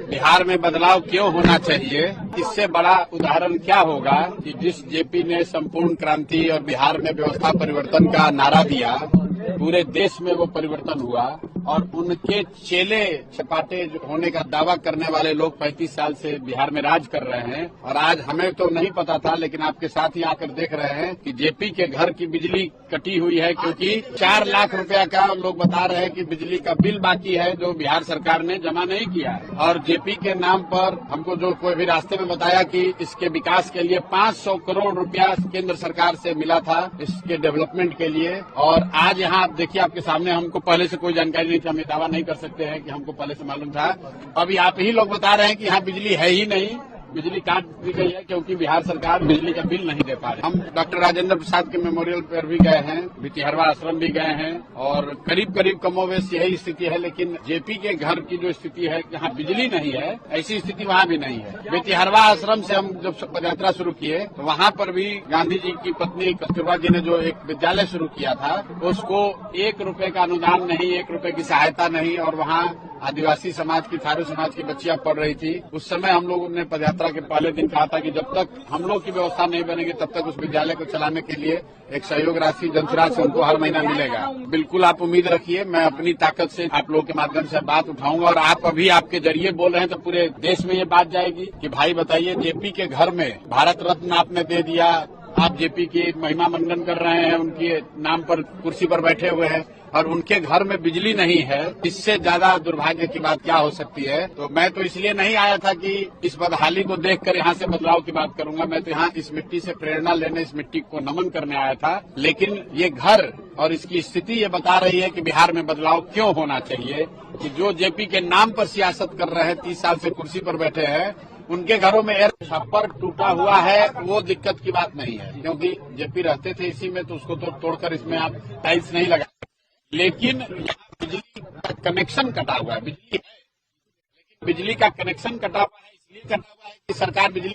बिहार में बदलाव क्यों होना चाहिए, इससे बड़ा उदाहरण क्या होगा कि जिस जेपी ने संपूर्ण क्रांति और बिहार में व्यवस्था परिवर्तन का नारा दिया, पूरे देश में वो परिवर्तन हुआ और उनके चेले चपाटे होने का दावा करने वाले लोग 35 साल से बिहार में राज कर रहे हैं। और आज हमें तो नहीं पता था, लेकिन आपके साथ ही आकर देख रहे हैं कि जेपी के घर की बिजली कटी हुई है, क्योंकि 4 लाख रुपया का लोग बता रहे हैं कि बिजली का बिल बाकी है जो बिहार सरकार ने जमा नहीं किया है। और जेपी के नाम पर हमको जो कोई भी रास्ते में बताया कि इसके विकास के लिए 500 करोड़ रुपया केंद्र सरकार से मिला था इसके डेवलपमेंट के लिए। और आज यहाँ आप देखिए, आपके सामने, हमको पहले से कोई जानकारी नहीं थी, हम ये दावा नहीं कर सकते हैं कि हमको पहले से मालूम था। अभी आप ही लोग बता रहे हैं कि यहाँ बिजली है ही नहीं, बिजली काट दी गई है क्योंकि बिहार सरकार बिजली का बिल नहीं दे पा रही। हम डॉक्टर राजेंद्र प्रसाद के मेमोरियल पर भी गए हैं, भितिहरवा आश्रम भी गए हैं और करीब करीब कमोवेश यही स्थिति है। लेकिन जेपी के घर की जो स्थिति है, जहाँ बिजली नहीं है, ऐसी स्थिति वहाँ भी नहीं है। भितिहरवा आश्रम से हम जब पदयात्रा शुरू किए तो वहाँ पर भी गांधी जी की पत्नी कस्तूरबा जी ने जो एक विद्यालय शुरू किया था, उसको 1 रुपए का अनुदान नहीं, 1 रुपए की सहायता नहीं, और वहाँ आदिवासी समाज की, थारू समाज की बच्चियां पढ़ रही थी। उस समय हम लोगों ने पदयात्रा के पहले दिन कहा था कि जब तक हम लोग की व्यवस्था नहीं बनेगी तब तक उस विद्यालय को चलाने के लिए एक सहयोग राशि जनसुराज से उनको हर महीना मिलेगा। बिल्कुल आप उम्मीद रखिए, मैं अपनी ताकत से आप लोगों के माध्यम से बात उठाऊंगा। और आप अभी आपके जरिए बोल रहे हैं तो पूरे देश में ये बात जाएगी कि भाई बताइए, जेपी के घर में भारत रत्न आपने दे दिया, आप जेपी की महिमा मंडन कर रहे हैं, उनके नाम पर कुर्सी पर बैठे हुए हैं और उनके घर में बिजली नहीं है। इससे ज्यादा दुर्भाग्य की बात क्या हो सकती है। तो मैं तो इसलिए नहीं आया था कि इस बदहाली को देखकर यहाँ से बदलाव की बात करूंगा। मैं तो यहाँ इस मिट्टी से प्रेरणा लेने, इस मिट्टी को नमन करने आया था। लेकिन ये घर और इसकी स्थिति ये बता रही है कि बिहार में बदलाव क्यों होना चाहिए, कि जो जेपी के नाम पर सियासत कर रहे हैं, 30 साल से कुर्सी पर बैठे हैं, उनके घरों में एयर छप्पर टूटा हुआ है, वो दिक्कत की बात नहीं है, क्योंकि जेपी रहते थे इसी में, तो उसको तो तोड़कर इसमें आप टाइल्स नहीं लगा। लेकिन बिजली का कनेक्शन कटा हुआ है, बिजली है लेकिन बिजली का कनेक्शन कटा हुआ है, इसलिए कटा हुआ है कि सरकार बिजली